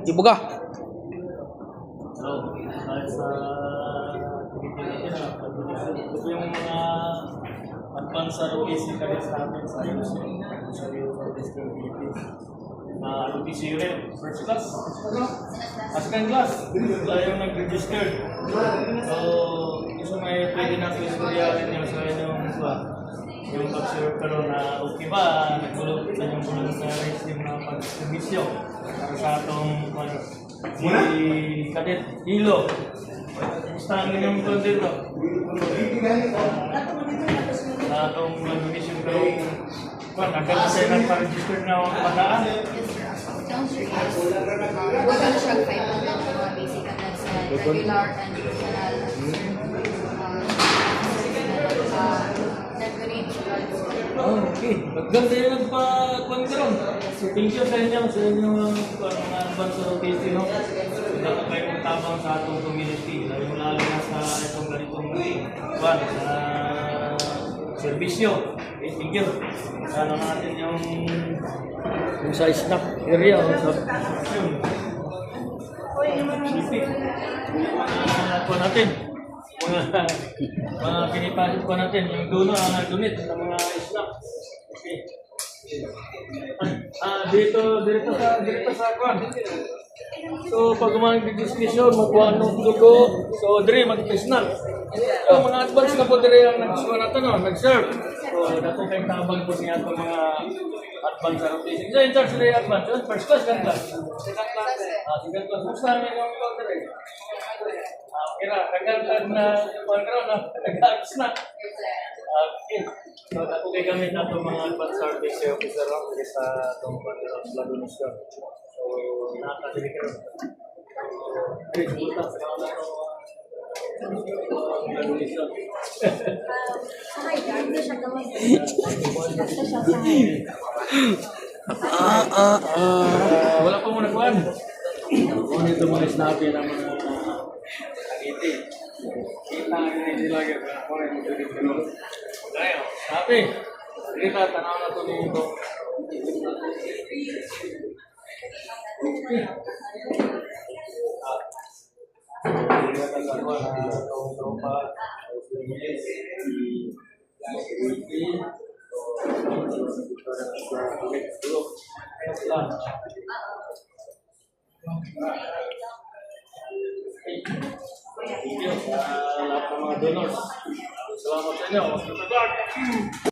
Ibuga. So, dahil sa ito yung mga advanced ROTC cadets natin sa ROTC unit, first class, second class, wala yung nag-registered. So, gusto may pwede na istoryahin nyo sa yung pag-sure na okay ba, nagulog sa yung voluntaries yung mga pag-servisyo para sa atong si Cadet Hilo. Gusto ang inyong doon dito? Sa atong donation pero nagkala sa'yo nagpa-register na ang pandaan? Huwag na siya 500 mga basic cadets sa regular and professional Oh, okay. Maganda yung nagpa-control. So, thank you sa inyo mga advance ROTC, no? Dapat kayong tabang sa atong community. Lalo na sa itong ganitong sa servisyo. Okay, thank you. Sana natin yung sa snack area o sa sipit. Ako natin. Mga pinipasit ko natin, yung duno ang nag-donate sa mga snack. Okay. Dito sa kwan. So, pag mag-dismission, magkuha ng dugo. So, dire, mag-snack. So, mga advance na po dire ang nag-suwa natin, no? Nag-serve. So, dato kayong tabang po niya itong mga advance sa rotation. So, in charge sila yung advance. Yun, first class, second class. Second class. Second class. Gusto namin yung counter eh. Kira, kagad na pangkaroon na nag-aaps na. Okay. So, ako kay gamit na itong mga advanced service officer sa itong pangkaroon sa donation. So, nakakasili ka rin. Okay, sumunta sa kawalan ko. Donation. Wala pa mo nagkuhan. Kung ito mga snappy ng mga Agiti. Kita ang hindi lagi. Ako rin yung tuloy ko. Kaya, sabi. Kita, tanaw na ito nito. Hindi na tagawa na itong tropa. Thank you sa lahat ng mga donors. Salamat sa inyo.